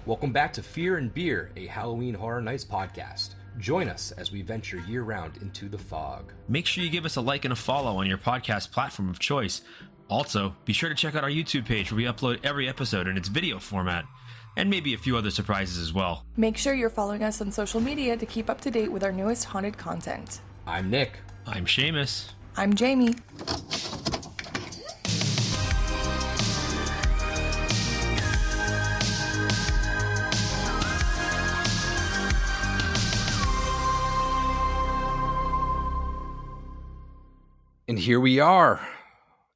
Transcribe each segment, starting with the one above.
Welcome back to Fear and Beer, a Halloween Horror Nights podcast. Join us as we venture year-round into the fog. Make sure you give us a like and a follow on your podcast platform of choice. Also, be sure to check out our YouTube page where we upload every episode in its video format, and maybe a few other surprises as well. Make sure you're following us on social media to keep up to date with our newest haunted content. I'm Nick. I'm Seamus. I'm Jamie. And here we are,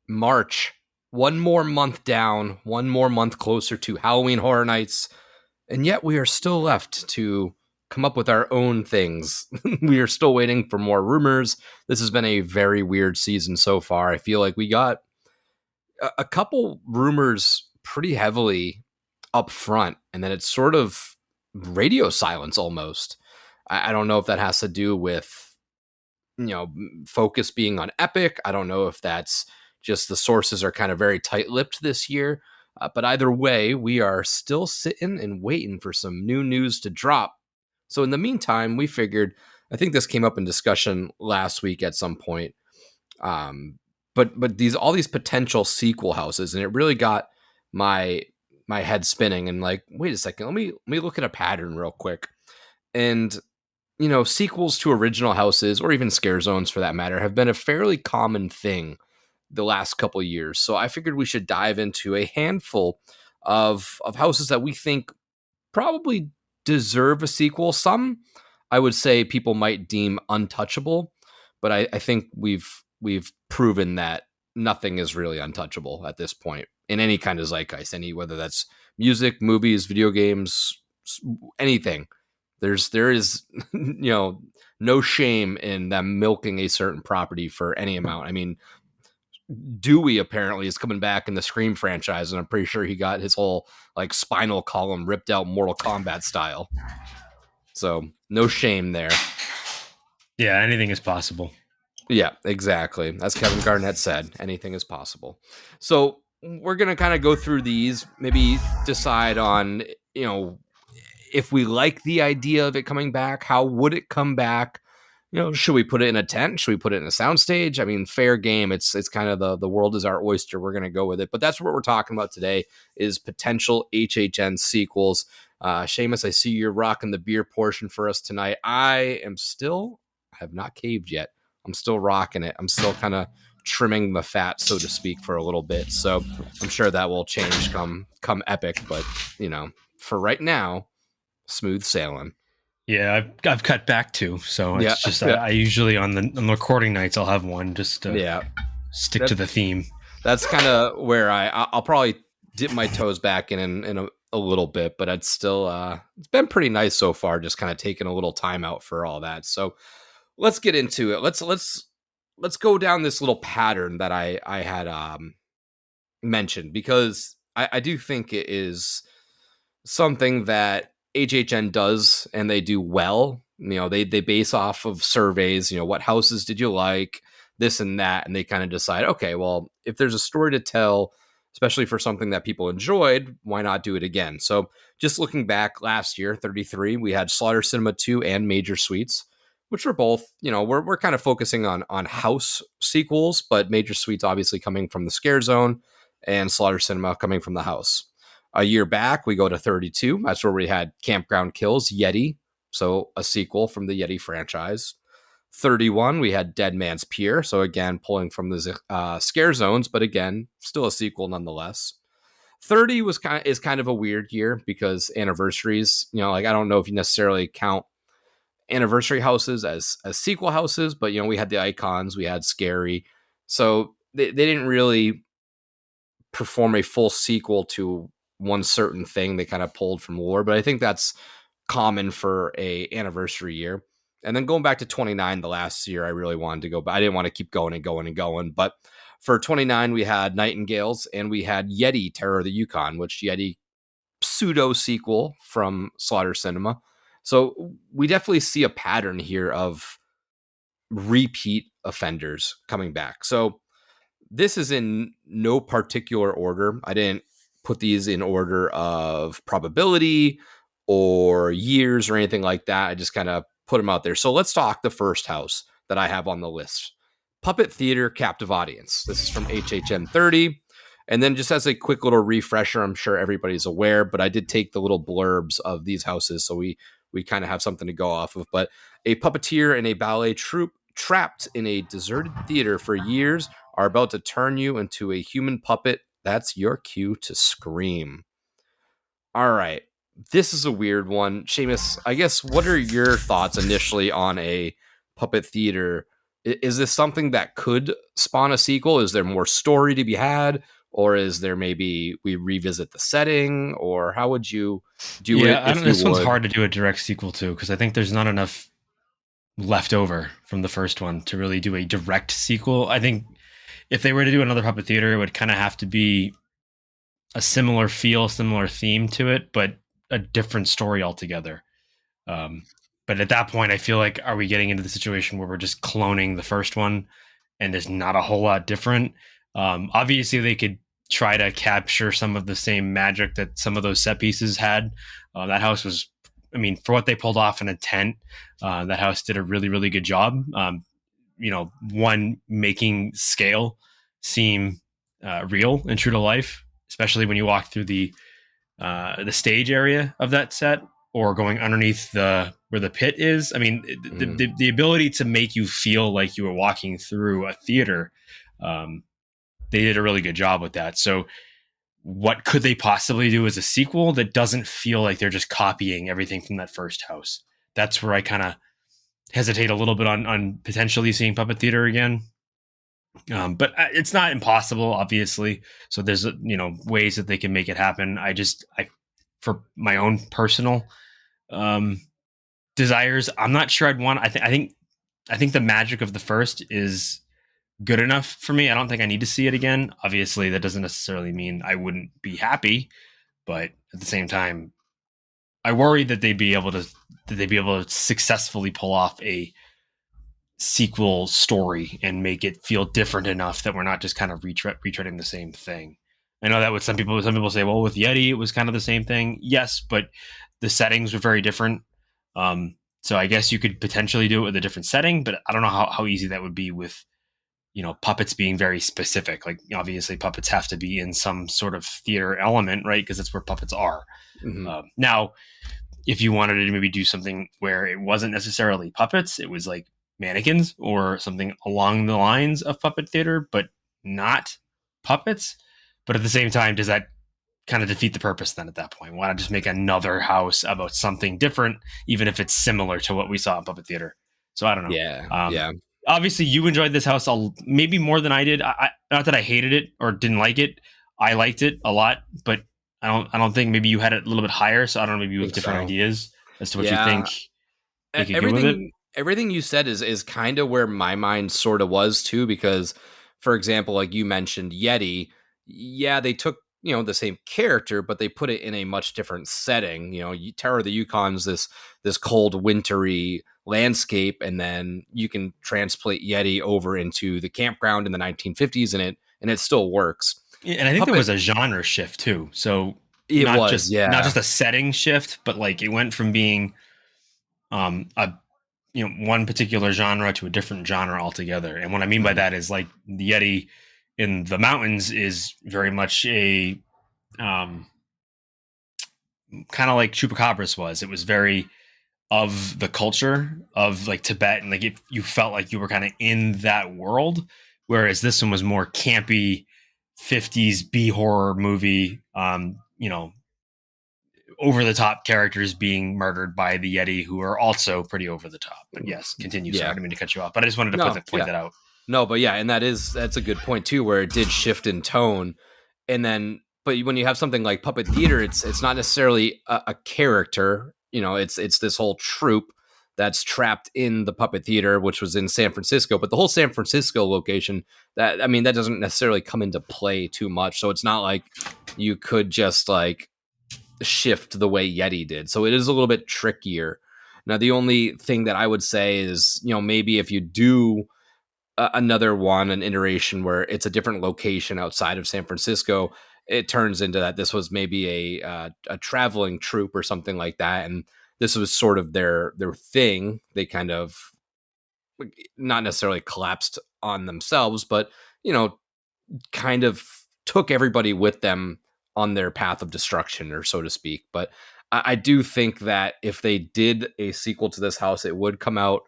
March. One more month down, one more month closer to Halloween Horror Nights, and yet we are still left to come up with our own things. We are still waiting for more rumors. This has been a very weird season so far. I feel like we got a couple rumors pretty heavily up front, and then it's sort of radio silence almost. I don't know if that has to do with focus being on Epic. I don't know if that's just the sources are kind of very tight-lipped this year. But either way, we are still sitting and waiting for some new news to drop. So in the meantime, we figured, I think this came up in discussion last week at some point. But all these potential sequel houses, and it really got my head spinning and like, wait a second, let me look at a pattern real quick. And sequels to original houses, or even scare zones for that matter, have been a fairly common thing the last couple of years. So I figured we should dive into a handful of houses that we think probably deserve a sequel. Some, I would say, people might deem untouchable, but I think we've proven that nothing is really untouchable at this point in any kind of zeitgeist, whether that's music, movies, video games, anything. There is no shame in them milking a certain property for any amount. I mean, Dewey apparently is coming back in the Scream franchise, and I'm pretty sure he got his whole like spinal column ripped out Mortal Kombat style. So no shame there. Yeah, anything is possible. Yeah, exactly. As Kevin Garnett said, anything is possible. So we're going to kind of go through these, maybe decide on, if we like the idea of it coming back. How would it come back? Should we put it in a tent? Should we put it in a soundstage? I mean, fair game. It's kind of the world is our oyster. We're going to go with it. But that's what we're talking about today is potential HHN sequels. Seamus, I see you're rocking the beer portion for us tonight. I have not caved yet. I'm still rocking it. I'm still kind of trimming the fat, so to speak, for a little bit. So I'm sure that will change come Epic. But, for right now, smooth sailing. Yeah, I've cut back too, so it's just I usually on the recording nights I'll have one just to stick to the theme. That's kind of where I'll probably dip my toes back in a little bit, but it's still it's been pretty nice so far. Just kind of taking a little time out for all that. So let's get into it. Let's go down this little pattern that I had mentioned, because I do think it is something that HHN does, and they do well. They base off of surveys, what houses did you like, this and that, and they kind of decide, okay, well, if there's a story to tell, especially for something that people enjoyed, why not do it again? So just looking back last year, 33, we had Slaughter Cinema 2 and Major Suites, which were both, we're kind of focusing on house sequels, but Major Suites obviously coming from the scare zone and Slaughter Cinema coming from the house. A year back, we go to 32. That's where we had Campground Kills, Yeti, so a sequel from the Yeti franchise. 31, we had Dead Man's Pier, so again, pulling from the scare zones, but again, still a sequel nonetheless. 30 is kind of a weird year because anniversaries, I don't know if you necessarily count anniversary houses as sequel houses, but, we had the Icons, we had Scary, so they didn't really perform a full sequel to one certain thing. They kind of pulled from lore, but I think that's common for a anniversary year. And then going back to 29, the last year I really wanted to go, but I didn't want to keep going and going and going. But for 29, we had Nightingales and we had Yeti, Terror of the Yukon, which Yeti pseudo sequel from Slaughter Cinema. So we definitely see a pattern here of repeat offenders coming back. So this is in no particular order. I didn't put these in order of probability or years or anything like that. I just kind of put them out there. So let's talk the first house that I have on the list. Puppet Theater Captive Audience. This is from HHN30. And then just as a quick little refresher, I'm sure everybody's aware, but I did take the little blurbs of these houses, so we kind of have something to go off of. But a puppeteer and a ballet troupe trapped in a deserted theater for years are about to turn you into a human puppet. That's your cue to scream. All right. This is a weird one. Seamus, I guess, what are your thoughts initially on a puppet theater? Is this something that could spawn a sequel? Is there more story to be had? Or is there maybe we revisit the setting? Or how would you do it I if don't. you This one's would? hard to do a direct sequel to because I think there's not enough left over from the first one to really do a direct sequel. I think if they were to do another Puppet Theater, it would kind of have to be a similar feel, similar theme to it, but a different story altogether. Um, but at that point, I feel like, are we getting into the situation where we're just cloning the first one and there's not a whole lot different? Obviously, they could try to capture some of the same magic that some of those set pieces had. That house was, I mean, for what they pulled off in a tent, that house did a really, really good job. One, making scale seem real and true to life, especially when you walk through the stage area of that set or going underneath where the pit is. I mean, the ability to make you feel like you were walking through a theater, they did a really good job with that. So what could they possibly do as a sequel that doesn't feel like they're just copying everything from that first house? That's where I kind of hesitate a little bit on potentially seeing Puppet Theater again. But it's not impossible, obviously. So there's ways that they can make it happen. I for my own personal desires, I'm not sure I'd want. I think the magic of the first is good enough for me. I don't think I need to see it again. Obviously, that doesn't necessarily mean I wouldn't be happy, but at the same time, I worry that they'd be able to successfully pull off a sequel story and make it feel different enough that we're not just kind of retreading the same thing. I know that with some people say, well, with Yeti, it was kind of the same thing. Yes, but the settings were very different. So I guess you could potentially do it with a different setting, but I don't know how easy that would be with, puppets being very specific. Like, obviously puppets have to be in some sort of theater element, right? Because that's where puppets are. Mm-hmm. Now, if you wanted to maybe do something where it wasn't necessarily puppets, it was like mannequins or something along the lines of puppet theater, but not puppets. But at the same time, does that kind of defeat the purpose then at that point? Why not just make another house about something different, even if it's similar to what we saw in puppet theater? So I don't know. Yeah. Obviously, you enjoyed this house maybe more than I did. Not that I hated it or didn't like it. I liked it a lot, but I don't think maybe you had it a little bit higher. So I don't know. Maybe you have different ideas as to what you think they could go with it. Everything you said is kind of where my mind sort of was too, because for example, like you mentioned Yeti, yeah, they took, the same character, but they put it in a much different setting. Terror of the Yukon's this cold, wintry landscape, and then you can transplant Yeti over into the campground in the 1950s, and it still works. Yeah, and I think there was a genre shift too. So not just a setting shift, but like it went from being one particular genre to a different genre altogether. And what I mean by that is like the Yeti in the mountains is very much a kind of like Chupacabras was. It was very of the culture of like Tibet, and like if you felt like you were kind of in that world, whereas this one was more campy 50s B horror movie, over the top characters being murdered by the Yeti, who are also pretty over the top. But yes, continue. Sorry, I didn't mean to cut you off, but I just wanted to point that out. No, but yeah, and that's a good point too, where it did shift in tone. And then, but when you have something like puppet theater, it's not necessarily a character. It's this whole troupe that's trapped in the puppet theater, which was in San Francisco. But the whole San Francisco location, that doesn't necessarily come into play too much. So it's not like you could just like shift the way Yeti did. So it is a little bit trickier. Now, the only thing that I would say is, maybe if you do another one, an iteration where it's a different location outside of San Francisco, it turns into that this was maybe a traveling troupe or something like that, and this was sort of their thing. They kind of not necessarily collapsed on themselves, but you know, kind of took everybody with them on their path of destruction, or so to speak. But I do think that if they did a sequel to this house, it would come out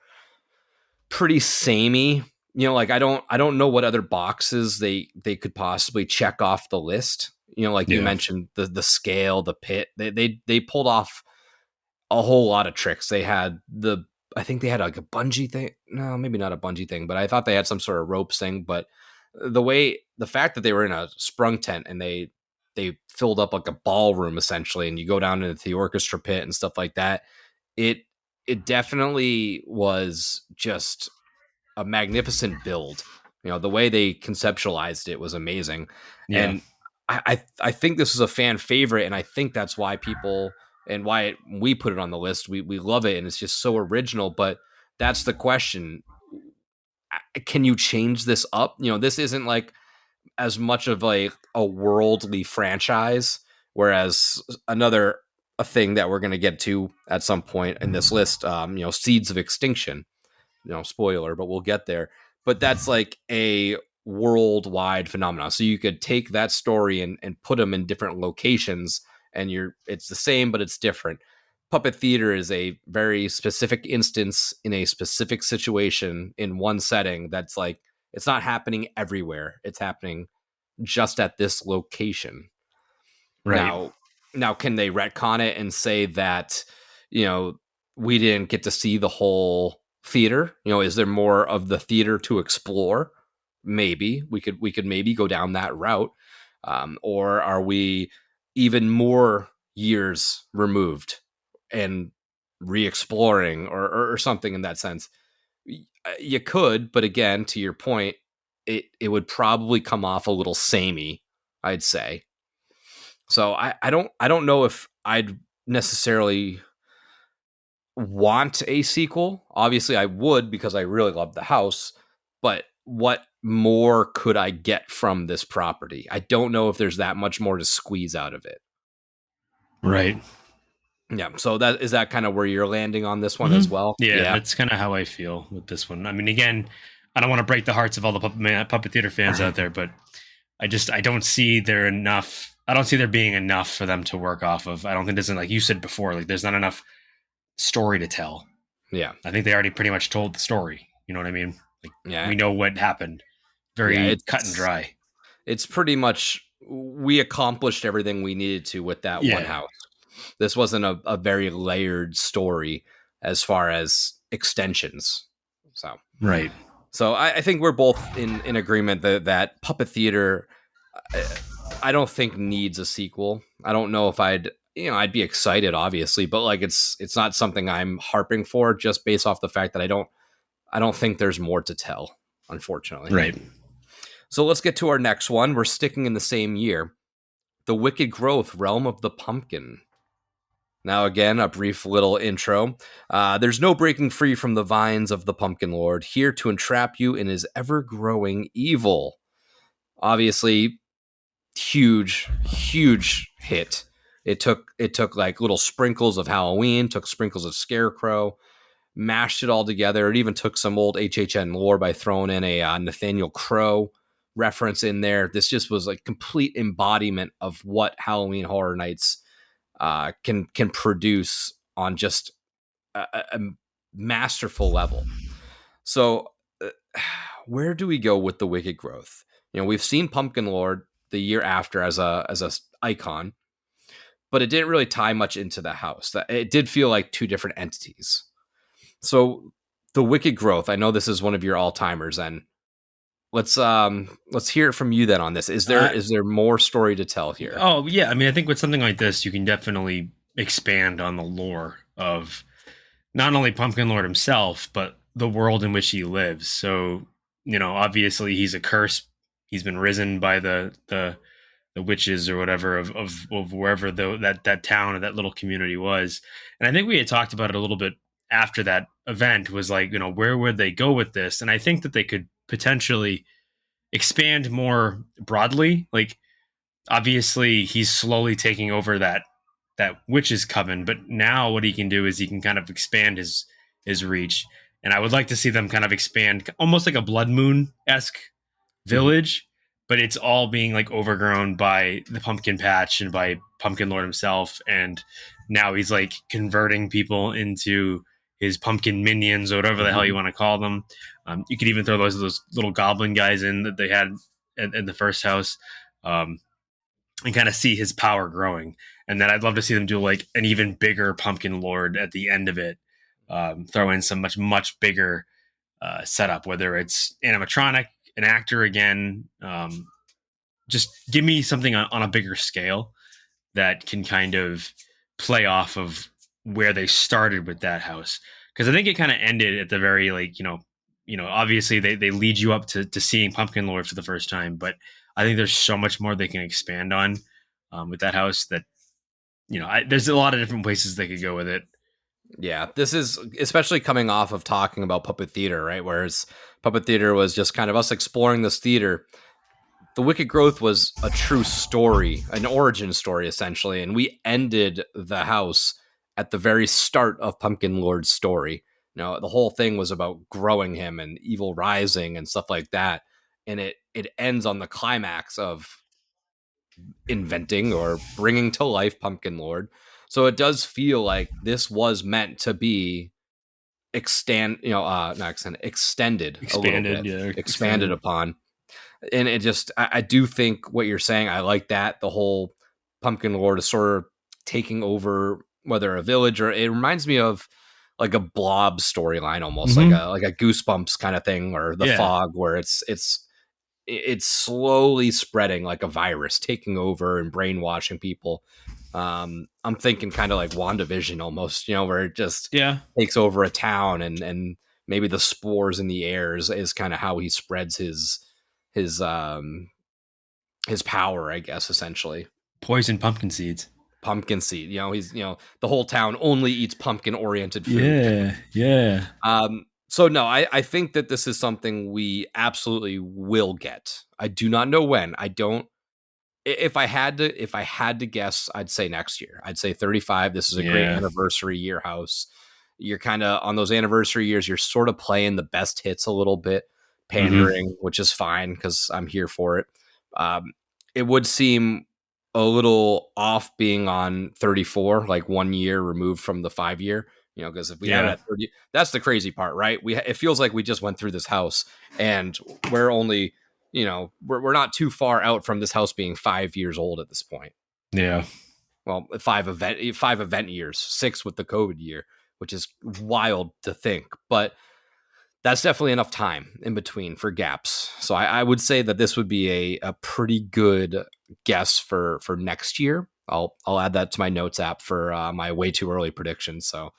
pretty samey. You know, like I don't know what other boxes they could possibly check off the list. You know, like you Yeah. mentioned, the scale, the pit. They pulled off a whole lot of tricks. They had I think they had like a bungee thing. No, maybe not a bungee thing, but I thought they had some sort of ropes thing. But the fact that they were in a sprung tent and they filled up like a ballroom essentially, and you go down into the orchestra pit and stuff like that. It it definitely was just a magnificent build. You know, the way they conceptualized it was amazing, Yeah. and I think this is a fan favorite, and I think that's why people and why we put it on the list. We love it, and it's just so original. But that's the question: can you change this up? You know, this isn't like as much of a worldly franchise, whereas another a thing that we're going to get to at some point in this list, you know, Seeds of Extinction, you know, spoiler, but we'll get there. But that's like a worldwide phenomenon. So you could take that story and put them in different locations, and it's the same, but it's different. Puppet theater is a very specific instance in a specific situation in one setting that's like it's not happening everywhere. It's happening just at this location. Right. Now, can they retcon it and say that, you know, we didn't get to see the whole theater? You know, is there more of the theater to explore? Maybe we could maybe go down that route, or are we even more years removed and re-exploring, or something in that sense? You could, but again, to your point, it would probably come off a little samey, I'd say. So I don't know if I'd necessarily want a sequel. Obviously, I would because I really love the house, but what more could I get from this property? I don't know if there's that much more to squeeze out of it. Right. Yeah. So that is that kind of where you're landing on this one Hmm. as well. Yeah, Yeah. that's kind of how I feel with this one. I mean, again, I don't want to break the hearts of all the puppet theater fans out there, but I don't see there enough. I don't see there being enough for them to work off of. I don't think there's, like you said before, like there's not enough story to tell. Yeah. I think they already pretty much told the story. You know what I mean? Like Yeah. we know what happened. Yeah. Very cut and dry. It's pretty much we accomplished everything we needed to with that one Yeah. house. This wasn't a very layered story as far as extensions. Right. So I think we're both in agreement that Puppet Theater, I, I don't think needs a sequel. I don't know if I'd be excited, obviously, but like it's not something I'm harping for just based off the fact that I don't think there's more to tell, unfortunately. Right. So let's get to our next one. We're sticking in the same year. The Wicked Growth, Realm of the Pumpkin. Now, again, a brief little intro. There's no breaking free from the vines of the Pumpkin Lord, here to entrap you in his ever growing evil. Obviously, huge hit. It took like little sprinkles of Halloween, took sprinkles of Scarecrow, mashed it all together. It even took some old HHN lore by throwing in a Nathaniel Crow reference in there. This just was like complete embodiment of what Halloween Horror Nights can produce on just a masterful level. So, where do we go with the Wicked Growth? You know, we've seen Pumpkin Lord the year after as a icon, but it didn't really tie much into the house. It did feel like two different entities. So, the Wicked Growth. I know this is one of your all timers, and let's hear it from you then on this. Is there more story to tell here? Oh yeah, I mean, I think with something like this, you can definitely expand on the lore of not only Pumpkin Lord himself, but the world in which he lives. So, obviously he's a curse. He's been risen by the witches or whatever of wherever that town or that little community was. And I think we had talked about it a little bit after that event was like, where would they go with this? And I think that they could potentially expand more broadly. Like obviously he's slowly taking over that witch's coven, but now what he can do is he can kind of expand his reach. And I would like to see them kind of expand almost like a Blood Moon esque Mhm. village, but it's all being like overgrown by the pumpkin patch and by Pumpkin Lord himself. And now he's like converting people into his pumpkin minions or whatever the hell you want to call them. You could even throw those little goblin guys in that they had in the first house. And kind of see his power growing. And then I'd love to see them do like an even bigger Pumpkin Lord at the end of it. Throw in some much bigger setup, whether it's animatronic, an actor again. Just give me something on a bigger scale that can kind of play off of where they started with that house. Because I think it kind of ended at the very like obviously they lead you up to seeing Pumpkin Lord for the first time, but I think there's so much more they can expand on with that house that there's a lot of different places they could go with it. Yeah, this is especially coming off of talking about puppet theater, right? Whereas puppet theater was just kind of us exploring this theater. The Wicked Growth was a true story, an origin story, essentially. And we ended the house at the very start of Pumpkin Lord's story. The whole thing was about growing him and evil rising and stuff like that. And it ends on the climax of inventing or bringing to life Pumpkin Lord. So it does feel like this was meant to be not extended, extended a little Expanded, bit, yeah, expanded upon. And it just, I do think what you're saying, I like that. The whole Pumpkin Lord is sort of taking over, whether a village or it reminds me of like a Blob storyline, almost Mm-hmm. like a Goosebumps kind of thing, or the Yeah, Fog, where it's slowly spreading like a virus, taking over and brainwashing people. I'm thinking kind of like WandaVision almost, where it just yeah, takes over a town and maybe the spores in the air is kind of how he spreads his um his power, I guess, essentially. poison pumpkin seeds. Pumpkin seed, he's the whole town only eats pumpkin oriented food. Yeah, yeah, So no, I think that this is something we absolutely will get. I do not know when. I don't. If I had to guess, I'd say next year. I'd say 35. This is a great yeah. anniversary year house. You're kind of on those anniversary years. You're sort of playing the best hits a little bit, Mm-hmm. pandering, which is fine because I'm here for it. Um, it would seem a little off being on 34, like 1 year removed from the 5 year. Because if we had it Yeah, at 30, that's the crazy part, right? It feels like we just went through this house, and we're only we're not too far out from this house being 5 years old at this point. yeah, Well, five event years, six with the COVID year, which is wild to think, but that's definitely enough time in between for gaps. So I would say that this would be a pretty good guess for next year. I'll add that to my notes app for my way too early predictions. So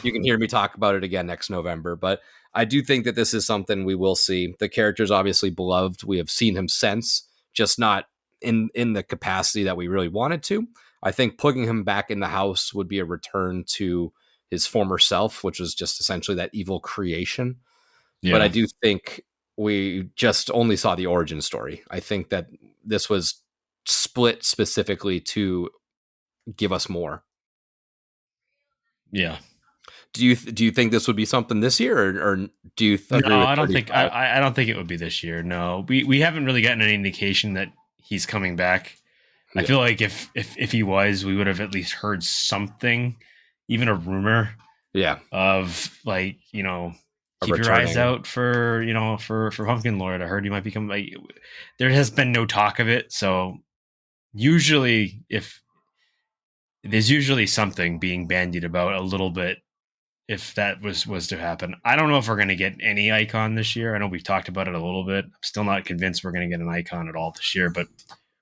you can hear me talk about it again next November. But I do think that this is something we will see. The character's obviously beloved. We have seen him since, just not in the capacity that we really wanted to. I think putting him back in the house would be a return to his former self, which was just essentially that evil creation. But I yeah, do think we just only saw the origin story. I think that this was split specifically to give us more. yeah. Do you think this would be something this year, or do you agree No, with I don't think 35? I don't think it would be this year. No, we haven't really gotten any indication that he's coming back. I Yeah, feel like if he was, we would have at least heard something, even a rumor yeah, of like a keep your eyes returning. out for for Pumpkin Lord. I heard he might become like. There has been no talk of it, so usually if there's usually something being bandied about a little bit if that was to happen. I don't know if we're going to get any icon this year. I know we've talked about it a little bit. I'm still not convinced we're going to get an icon at all this year, but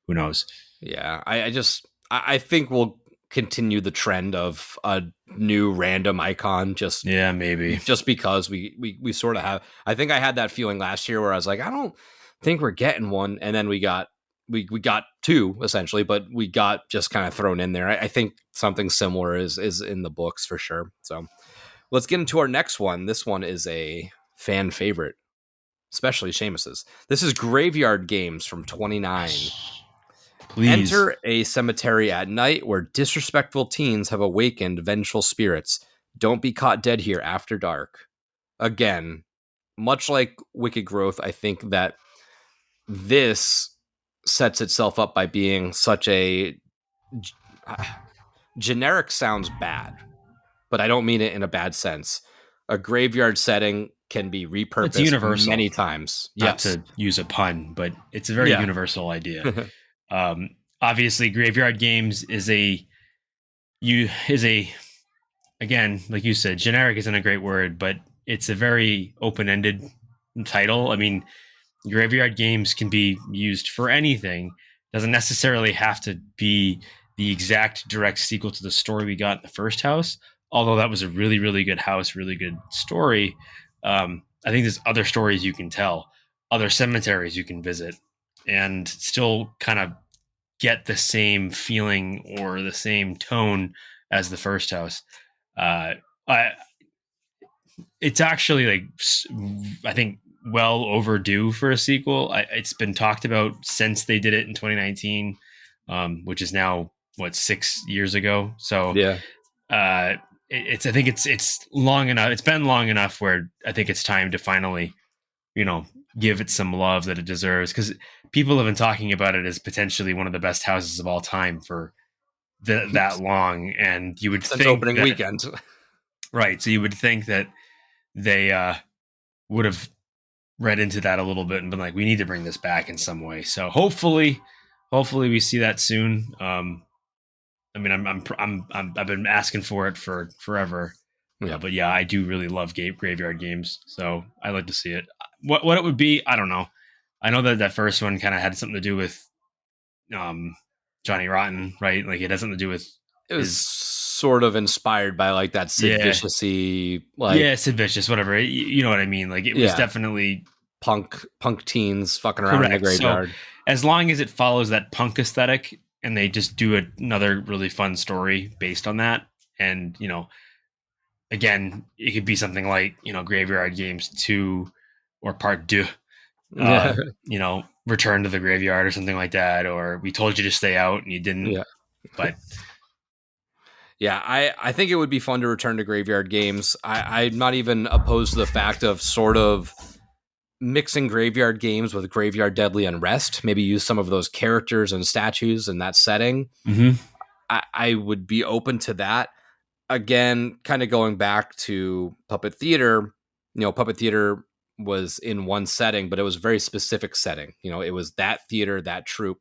who knows? Yeah, I think we'll continue the trend of a new random icon Yeah, maybe. just because we sort of have. I think I had that feeling last year where I was like, I don't think we're getting one, and then we got two essentially, but we got just kind of thrown in there. I think something similar is in the books for sure. So let's get into our next one. This one is a fan favorite, especially Seamus's. This is Graveyard Games from 29. Please. Enter a cemetery at night where disrespectful teens have awakened vengeful spirits. Don't be caught dead here after dark. Again, much like Wicked Growth, I think that this sets itself up by being such a generic sounds bad, but I don't mean it in a bad sense. A graveyard setting can be It's repurposed universal. many times. Not Yes. to use a pun, but it's a very Yeah. universal idea. Obviously, graveyard games is again, like you said, generic isn't a great word, but it's a very open-ended title. I mean, graveyard games can be used for anything. Doesn't necessarily have to be the exact direct sequel to the story we got in the first house. Although that was a really, really good house, really good story. I think there's other stories you can tell, other cemeteries you can visit, and still kind of get the same feeling or the same tone as the first house. I It's actually like, I think, well overdue for a sequel. It's been talked about since they did it in 2019, which is now what, 6 years ago. So Yeah. I think it's long enough. It's been long enough where I think it's time to finally, give it some love that it deserves, because people have been talking about it as potentially one of the best houses of all time for that long, and you would Since think opening that, weekend. right? So you would think that they would have read into that a little bit and been like, we need to bring this back in some way. So hopefully we see that soon. I mean, I've been asking for it for forever. Yeah. But yeah, I do really love graveyard games, so I like to see it. What it would be, I don't know. I know that first one kind of had something to do with Johnny Rotten, right? Like, it has something to do with It was his, sort of inspired by like that Sid Yeah. Vicious-y, like, yeah, Sid Vicious, whatever. You know what I mean? Like, it was Yeah. definitely punk teens fucking around in the correct. So graveyard. as long as it follows that punk aesthetic and they just do another really fun story based on that, and again, it could be something like Graveyard Games 2 or Part 2, Yeah. Return to the Graveyard or something like that, or We Told You to Stay Out and you didn't. Yeah. But Yeah, I think it would be fun to return to graveyard games. I'm not even opposed to the fact of sort of mixing graveyard games with Graveyard Deadly Unrest. Maybe use some of those characters and statues in that setting. mm-hmm. I would be open to that. Again, kind of going back to Puppet Theater, Puppet Theater was in one setting, but it was a very specific setting. It was that theater, that troupe.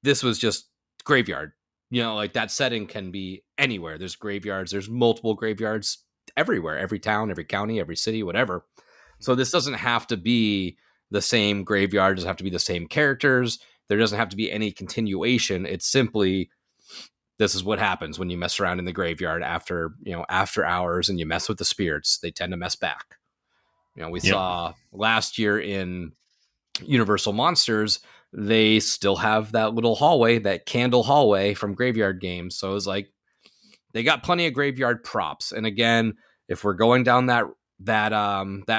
This was just graveyard. Like that setting can be anywhere. There's graveyards. There's multiple graveyards everywhere, every town, every county, every city, whatever. So this doesn't have to be the same graveyard. It doesn't have to be the same characters. There doesn't have to be any continuation. It's simply, this is what happens when you mess around in the graveyard after hours and you mess with the spirits. They tend to mess back. We saw last year in Universal Monsters, they still have that little hallway, that candle hallway from Graveyard Games. So it was like, they got plenty of graveyard props. And again, if we're going down that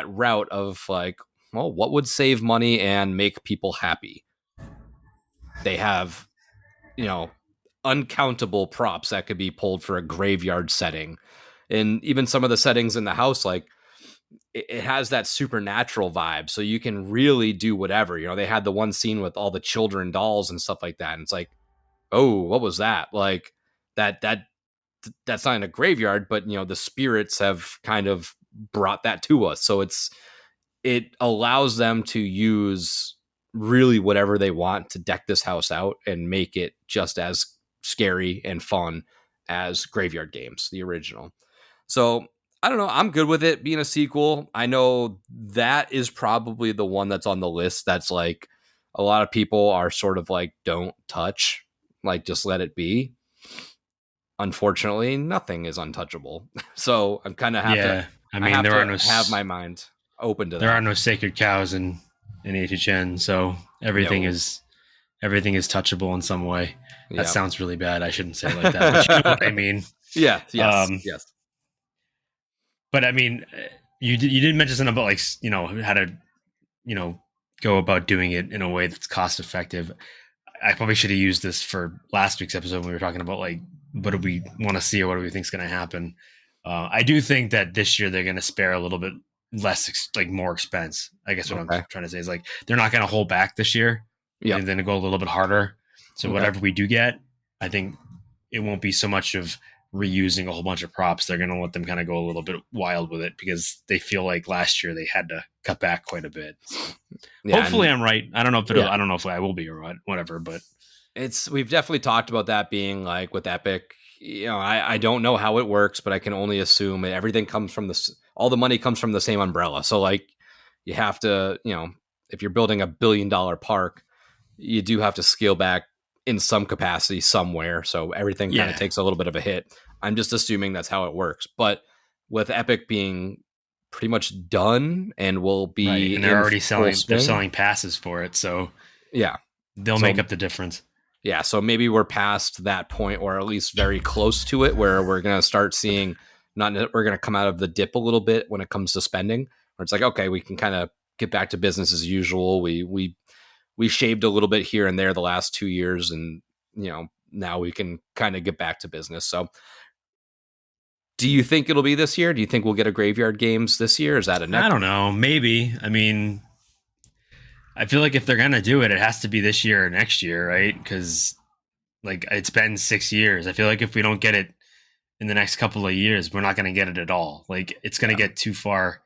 route of like, well, what would save money and make people happy? They have, uncountable props that could be pulled for a graveyard setting. And even some of the settings in the house, like, it has that supernatural vibe, so you can really do whatever. They had the one scene with all the children dolls and stuff like that, and it's like, oh, what was that? Like, that's not in a graveyard, but the spirits have kind of brought that to us. So it allows them to use really whatever they want to deck this house out and make it just as scary and fun as Graveyard Games, the original. So I don't know. I'm good with it being a sequel. I know that is probably the one that's on the list. That's like, a lot of people are sort of like, don't touch, like, just let it be. Unfortunately, nothing is untouchable. So I'm kind of have to. I mean, have my mind open to that. There are no sacred cows in HHN, so everything is touchable in some way. That sounds really bad. I shouldn't say it like that, but you know what I mean. Yeah. Yes. Yes. But I mean, you did mention something about, like, how to go about doing it in a way that's cost effective. I probably should have used this for last week's episode when we were talking about like what do we want to see or what do we think is going to happen. I do think that this year they're going to spare a little bit less, like more expense. I guess what I'm Okay. trying to say is like they're not going to hold back this year. Yep. They're going to go a little bit harder. So Okay. whatever we do get, I think it won't be so much of reusing a whole bunch of props. They're going to let them kind of go a little bit wild with it because they feel like last year they had to cut back quite a bit. So Yeah, hopefully I'm right. I don't know if Yeah. I don't know if I will be or what, whatever, but we've definitely talked about that being like with Epic. I don't know how it works, but I can only assume everything comes from all the money comes from the same umbrella. So like you have to, if you're building $1 billion park, you do have to scale back in some capacity somewhere. So everything kind of takes a little bit of a hit. I'm just assuming that's how it works. But with Epic being pretty much done and will be, right. And they're already selling. swing, They're selling passes for it, so yeah, they'll make up the difference. Yeah, so maybe we're past that point, or at least very close to it, where we're going to start seeing we're going to come out of the dip a little bit when it comes to spending. Where it's like, okay, we can kind of get back to business as usual. We shaved a little bit here and there the last 2 years, and now we can kind of get back to business. So, do you think it'll be this year? Do you think we'll get a Graveyard Games this year? Is that a next? I don't know. Maybe. I mean, I feel like if they're gonna do it, it has to be this year or next year, right? Because like it's been 6 years. I feel like if we don't get it in the next couple of years, we're not gonna get it at all. Like it's gonna get too far.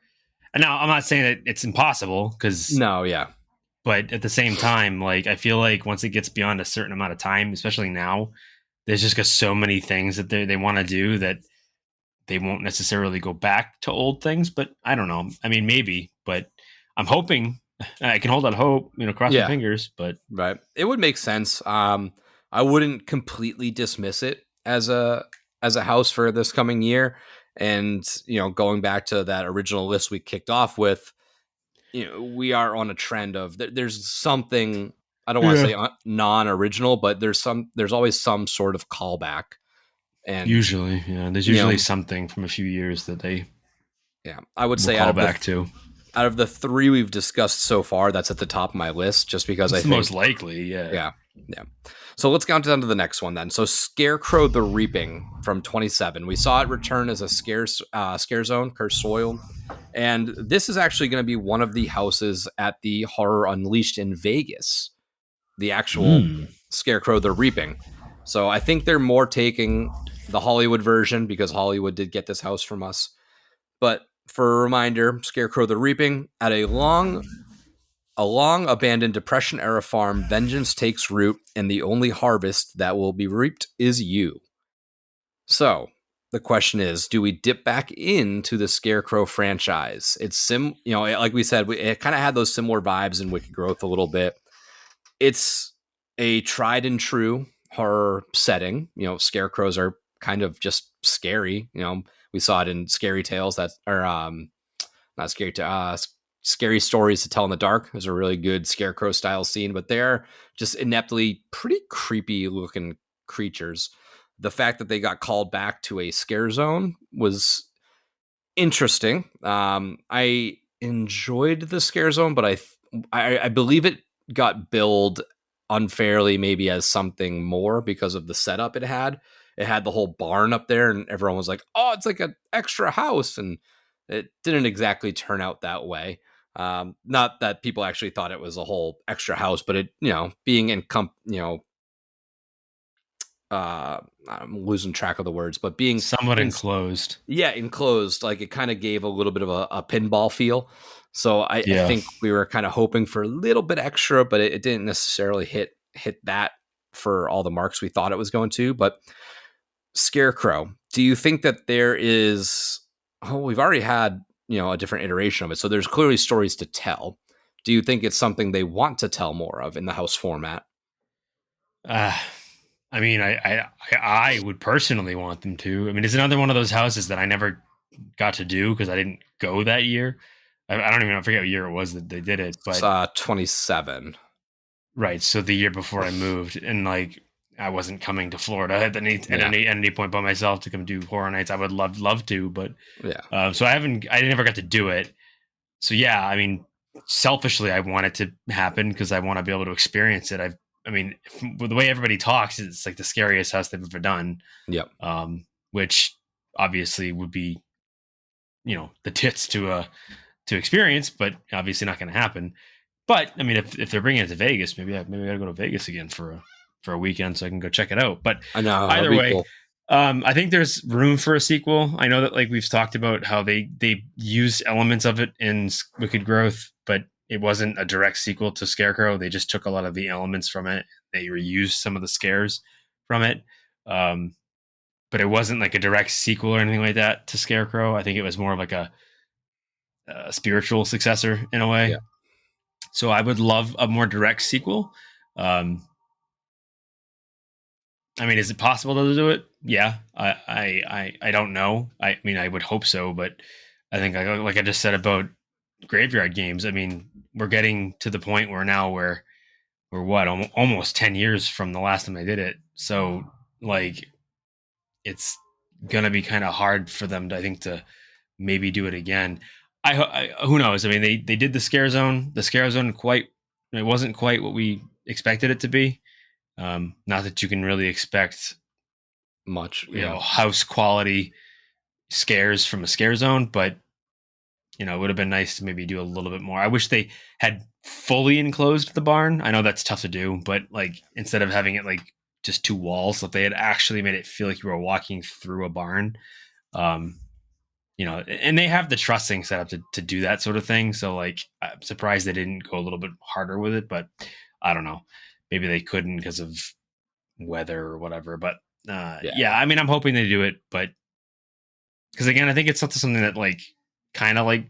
And now I'm not saying that it's impossible because No, yeah. But at the same time, like I feel like once it gets beyond a certain amount of time, especially now, there's just got so many things that they want to do that they won't necessarily go back to old things. But I don't know. I mean, maybe, but I'm hoping I can hold out hope, cross my fingers, but right. It would make sense. I wouldn't completely dismiss it as a house for this coming year. And, going back to that original list we kicked off with, we are on a trend of there's something, I don't want to say non-original, but there's always some sort of callback. And usually, there's usually something from a few years that they, I would say call back to. Out of the 3 we've discussed so far, that's at the top of my list, just because it's most likely, yeah. So let's count down to the next one then. So Scarecrow the Reaping from 27. We saw it return as a scare zone, cursed soil, and this is actually going to be one of the houses at the Horror Unleashed in Vegas, the actual Scarecrow the Reaping. So I think they're more taking the Hollywood version because Hollywood did get this house from us, but for a reminder, Scarecrow the Reaping, at a long abandoned Depression era farm, vengeance takes root, and the only harvest that will be reaped is you. So the question is, do we dip back into the Scarecrow franchise? It's like we said, it kind of had those similar vibes in Wicked Growth a little bit. It's a tried and true horror setting. Scarecrows are kind of just scary. We saw it in Scary Tales not Scary Scary Stories to Tell in the Dark. There's a really good Scarecrow style scene, but they're just ineptly pretty creepy looking creatures. The fact that they got called back to a scare zone was interesting. I enjoyed the scare zone, but I believe it got billed unfairly, maybe as something more because of the setup it had. It had the whole barn up there, and everyone was like, "Oh, it's like an extra house," and it didn't exactly turn out that way. Not that people actually thought it was a whole extra house, but it, being in I'm losing track of the words, but being somewhat enclosed. Yeah, enclosed. Like it kind of gave a little bit of a pinball feel. So I think we were kind of hoping for a little bit extra, but it didn't necessarily hit that for all the marks we thought it was going to. But Scarecrow, do you think that there is? Oh, we've already had a different iteration of it, so there's clearly stories to tell. Do you think it's something they want to tell more of in the house format? I mean, I would personally want them to. I mean, it's another one of those houses that I never got to do because I didn't go that year. I don't even know, I forget what year it was that they did it, but it's 27. Right, so the year before I moved, and like I wasn't coming to Florida at any point by myself to come do Horror Nights. I would love to, but so I never got to do it. So yeah, I mean, selfishly, I want it to happen because I want to be able to experience it. I mean, with the way everybody talks, it's like the scariest house they've ever done. Yep. Which obviously would be, the tits to experience, but obviously not going to happen. But I mean, if they're bringing it to Vegas, maybe I gotta go to Vegas again for a weekend so I can go check it out. But I know, that'd either be way, cool. I think there's room for a sequel. I know that like we've talked about how they used elements of it in Wicked Growth, but it wasn't a direct sequel to Scarecrow. They just took a lot of the elements from it. They reused some of the scares from it. But it wasn't like a direct sequel or anything like that to Scarecrow. I think it was more of like a spiritual successor in a way. Yeah. So I would love a more direct sequel. Um, I mean, is it possible to do it? Yeah, I don't know. I mean, I would hope so, but I think like I just said about Graveyard Games. I mean, we're getting to the point where now we're what almost 10 years from the last time I did it. So like, it's gonna be kind of hard for them to, I think, to maybe do it again. I who knows? I mean, they did the Scare Zone. The Scare Zone it wasn't quite what we expected it to be. Not that you can really expect Much. Yeah. house quality scares from a Scare Zone, but it would have been nice to maybe do a little bit more. I wish they had fully enclosed the barn. I know that's tough to do, but like instead of having it like just two walls, if they had actually made it feel like you were walking through a barn. Um, and they have the trusting set up to do that sort of thing. So like, I'm surprised they didn't go a little bit harder with it, but I don't know. Maybe they couldn't because of weather or whatever. But yeah, I mean, I'm hoping they do it, but because again, I think it's something that like kind of like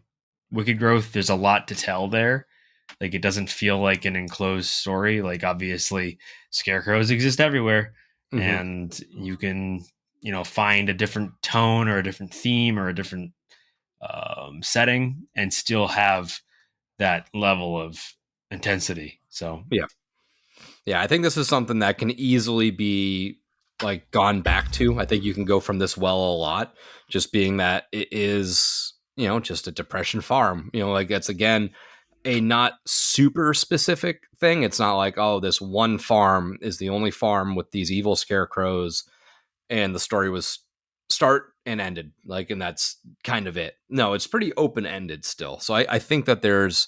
Wicked Growth. There's a lot to tell there. Like it doesn't feel like an enclosed story. Like obviously, scarecrows exist everywhere, and you can find a different tone or a different theme or a different setting and still have that level of intensity. So Yeah, I think this is something that can easily be like gone back to. I think you can go from this well a lot, just being that it is, just a depression farm. Like it's again a not super specific thing. It's not like, oh, this one farm is the only farm with these evil scarecrows and the story was start and ended. Like, and that's kind of it. No, it's pretty open ended still. So I think that there's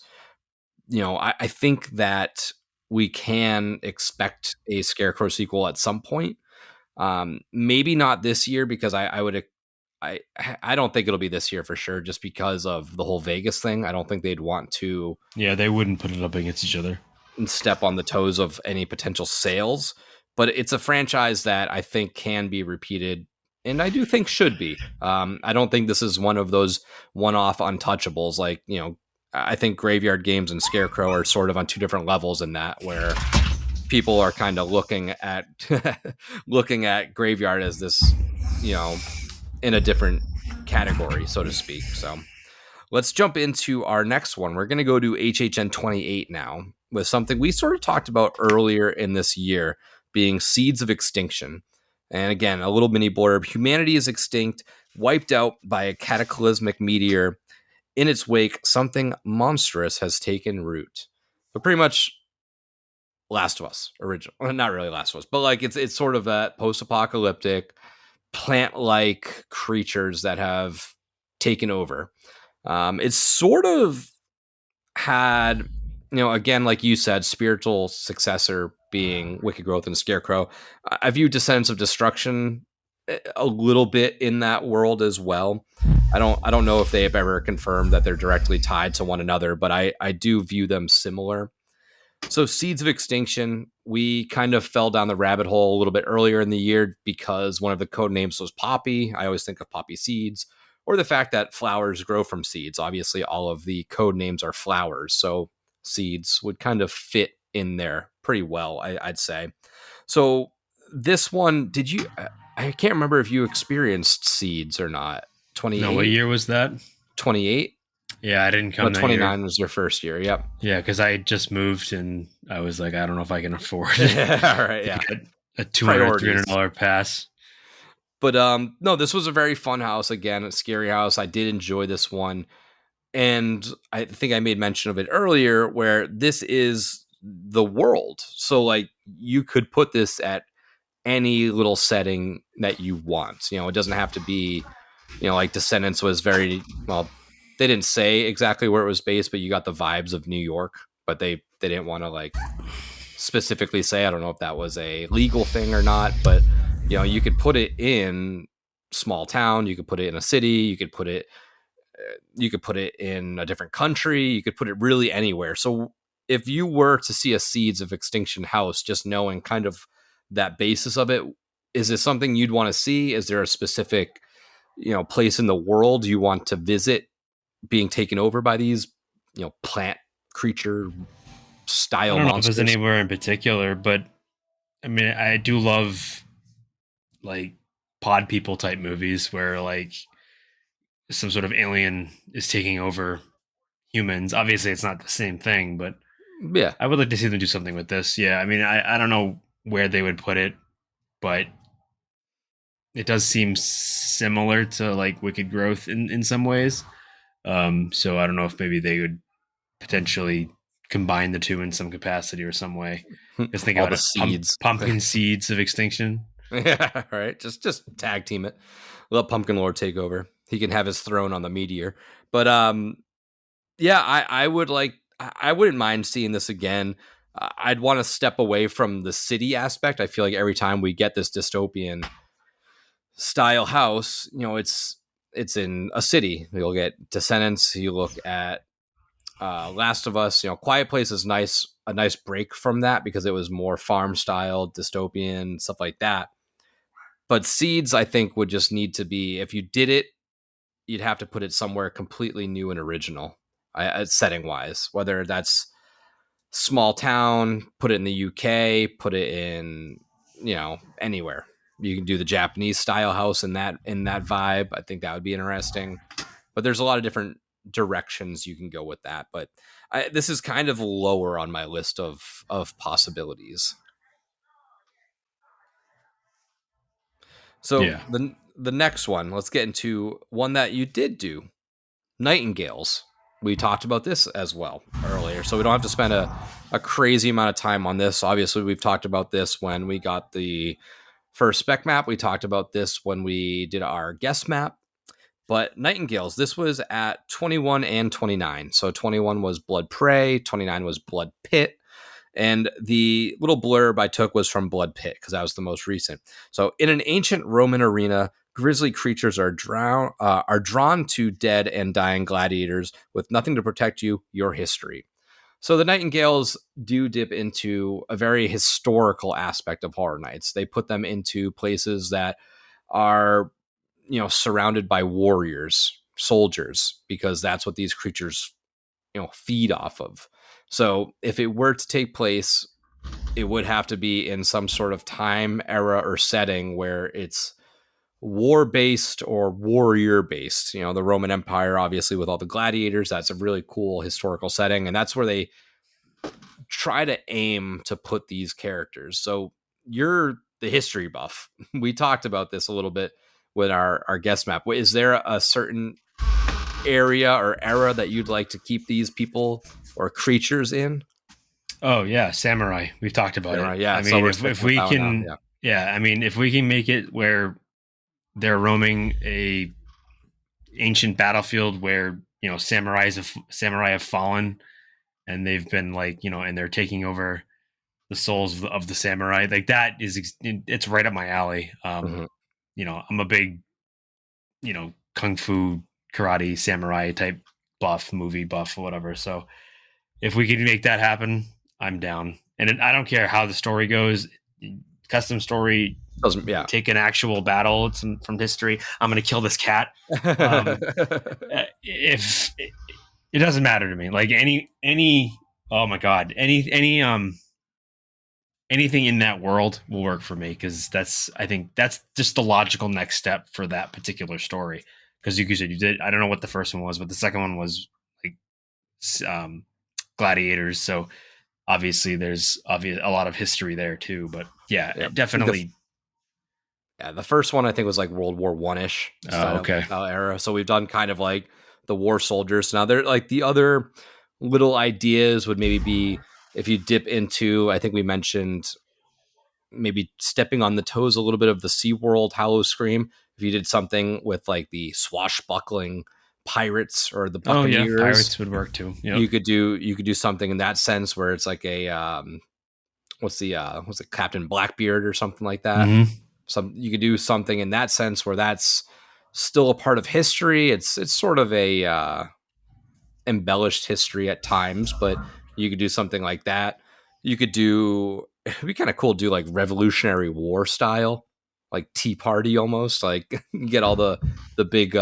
I think that we can expect a Scarecrow sequel at some point. Maybe not this year because I would I don't think it'll be this year for sure, just because of the whole Vegas thing. I don't think they'd want to they wouldn't put it up against each other and step on the toes of any potential sales. But it's a franchise that I think can be repeated, and I do think should be. I don't think this is one of those one-off untouchables. Like I think Graveyard Games and Scarecrow are sort of on two different levels in that, where people are kind of looking at looking at Graveyard as this, in a different category, so to speak. So let's jump into our next one. We're going to go to HHN28 now with something we sort of talked about earlier in this year, being Seeds of Extinction. And again, a little mini blurb. Humanity is extinct, wiped out by a cataclysmic meteor. In its wake, something monstrous has taken root. But pretty much Last of Us original. Well, not really Last of Us, but like it's sort of that post-apocalyptic plant-like creatures that have taken over. It's sort of had, again, like you said, spiritual successor being Wicked Growth and Scarecrow. I view Descendants of Destruction a little bit in that world as well. I don't know if they have ever confirmed that they're directly tied to one another, but I do view them similar. So Seeds of Extinction, we kind of fell down the rabbit hole a little bit earlier in the year because one of the code names was Poppy. I always think of Poppy Seeds, or the fact that flowers grow from seeds. Obviously, all of the code names are flowers, so seeds would kind of fit in there pretty well, I'd say. So this one, did you? I can't remember if you experienced seeds or not. 28. No, what year was that? 28. Yeah, I didn't come. No, that 29 year. was your first year. Yep. Yeah, because I just moved and I was like, I don't know if I can afford All right. Yeah. a $200, $300 pass. But no, this was a very fun house. Again, a scary house. I did enjoy this one. And I think I made mention of it earlier, where this is the world. So like you could put this at any little setting that you want. It doesn't have to be, like Descendants was very well. They didn't say exactly where it was based, but you got the vibes of New York. But they didn't want to like specifically say. I don't know if that was a legal thing or not, but you could put it in small town. You could put it in a city. You could put it in a different country. You could put it really anywhere. So if you were to see a Seeds of Extinction house, just knowing kind of that basis of it, is this something you'd want to see? Is there a specific, place in the world you want to visit being taken over by these, plant creature I style don't know if there's monsters? anywhere in particular, but I mean, I do love like pod people type movies where like some sort of alien is taking over humans. Obviously, it's not the same thing, but Yeah. I would like to see them do something with this. Yeah, I mean, I don't know where they would put it, but it does seem similar to like Wicked Growth in some ways. So I don't know if maybe they would potentially combine the two in some capacity or some way. Just think All about the it, seeds. pumpkin seeds of extinction. Yeah, right. Just tag team it. Let Pumpkin Lord take over. He can have his throne on the meteor. But yeah, I would like. I wouldn't mind seeing this again. I'd want to step away from the city aspect. I feel like every time we get this dystopian style house, it's in a city. You'll get Descendants. You look at Last of Us. Quiet Place is nice. A nice break from that because it was more farm style, dystopian stuff like that. But Seeds, I think, would just need to be, if you did it, you'd have to put it somewhere completely new and original, setting wise. Whether that's small town, put it in the UK, put it in, anywhere. You can do the Japanese style house in that vibe. I think that would be interesting. But there's a lot of different directions you can go with that. But this is kind of lower on my list of possibilities. So Yeah. the next one, let's get into one that you did do, Nightingales. We talked about this as well earlier, so we don't have to spend a crazy amount of time on this. Obviously, we've talked about this when we got the first spec map. We talked about this when we did our guest map. But Nightingales, this was at 21 and 29. So 21 was Blood Prey, 29 was Blood Pit. And the little blurb I took was from Blood Pit because that was the most recent. So, in an ancient Roman arena, grisly creatures are drawn to dead and dying gladiators with nothing to protect you, your history. So, the Nightingales do dip into a very historical aspect of Horror Nights. They put them into places that are, surrounded by warriors, soldiers, because that's what these creatures, feed off of. So if it were to take place, it would have to be in some sort of time, era, or setting where it's war based or warrior based. The Roman Empire, obviously, with all the gladiators, that's a really cool historical setting. And that's where they try to aim to put these characters. So you're the history buff. We talked about this a little bit with our guest map. Is there a certain area or era that you'd like to keep these people or creatures in? Oh yeah, samurai. We've talked about Samurai, it. yeah. I So mean, we're if sticking with we that one now. can, yeah. I mean, if we can make it where they're roaming a ancient battlefield where samurai have fallen, and they've been like and they're taking over the souls of the samurai. Like that it's right up my alley. Mm-hmm. I'm a big kung fu karate samurai type movie buff, whatever. So if we can make that happen, I'm down. And I don't care how the story goes. Custom story, Doesn't, yeah. take an actual battle from history. I'm going to kill this cat. If it doesn't matter to me, like any oh my god, anything in that world will work for me because I think that's just the logical next step for that particular story. Because you said you did. I don't know what the first one was, but the second one was like gladiators. So obviously there's a lot of history there too. But yeah. Definitely. The first one I think was like World War One-ish style era. So we've done kind of like the war soldiers. Now they're like the other little ideas would maybe be if you dip into, I think we mentioned maybe stepping on the toes a little bit of the SeaWorld Hollow Scream. If you did something with like the swashbuckling pirates or the Oh yeah, Buccaneers, pirates would work too. Yep. you could do something in that sense where it's like a what's it, Captain Blackbeard or something like that. Mm-hmm. You could do something in that sense where that's still a part of history. It's sort of a embellished history at times, but you could do something like that. You could do, it'd be kind of cool to do like Revolutionary War style, like Tea Party almost. Like you get all the big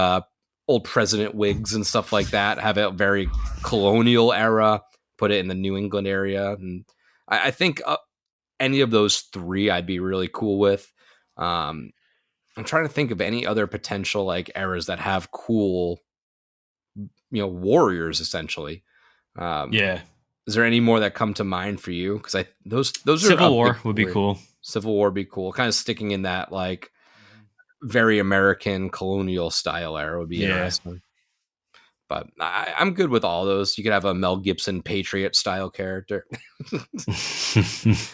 old president wigs and stuff like that. Have a very colonial era. Put it in the New England area, and I think any of those three I'd be really cool with. Um, I'm trying to think of any other potential like eras that have cool, warriors essentially. Um, Yeah. is there any more that come to mind for you? Because those are Civil a big War would be three. cool. Civil War would be cool. Kind of sticking in that like very American colonial style era would be Yeah. interesting. But I'm good with all those. You could have a Mel Gibson Patriot style character.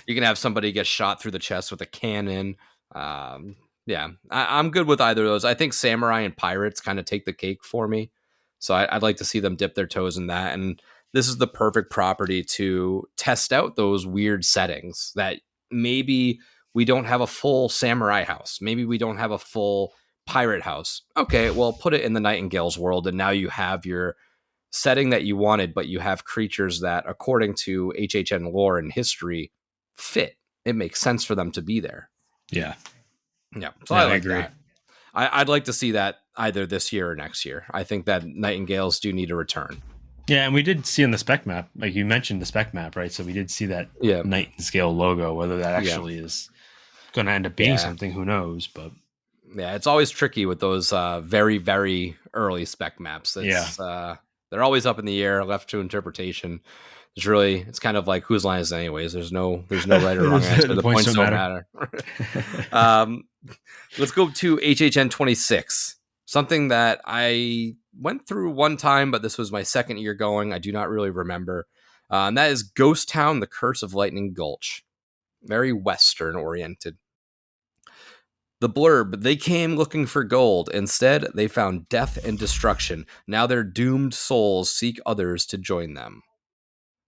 You can have somebody get shot through the chest with a cannon. Yeah, I'm good with either of those. I think samurai and pirates kind of take the cake for me. So I'd like to see them dip their toes in that. And this is the perfect property to test out those weird settings that maybe we don't have a full samurai house. Maybe we don't have a full pirate house. Okay, well, put it in the Nightingale's world. And now you have your setting that you wanted, but you have creatures that, according to HHN lore and history, fit. It makes sense for them to be there. Yeah. Yeah. So Yeah, I I like agree. that. I'd like to see that either this year or next year. I think that Nightingales do need a return. Yeah, and we did see on the spec map, like you mentioned the spec map, right? So we did see that Yeah. Nightingale logo. Whether that actually is going to end up being something, who knows? But yeah, it's always tricky with those very, very early spec maps. They're always up in the air, left to interpretation. It's kind of like whose line is it anyways. There's no right or wrong answer. The points don't matter. Let's go to HHN26. Something that I went through one time, but this was my second year going. I do not really remember. And that is Ghost Town, The Curse of Lightning Gulch. Very Western oriented. The blurb, they came looking for gold. Instead, they found death and destruction. Now their doomed souls seek others to join them.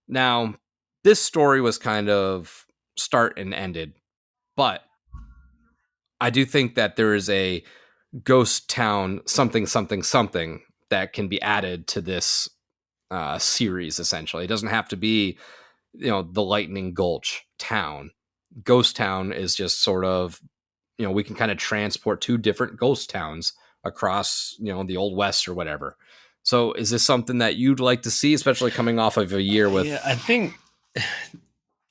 Now, this story was kind of start and ended, but I do think that there is a ghost town something something something that can be added to this series. Essentially, it doesn't have to be the Lightning Gulch town. Ghost Town is just sort of we can kind of transport two different ghost towns across the Old West or whatever. So is this something that you'd like to see, especially coming off of a year with? Yeah, I think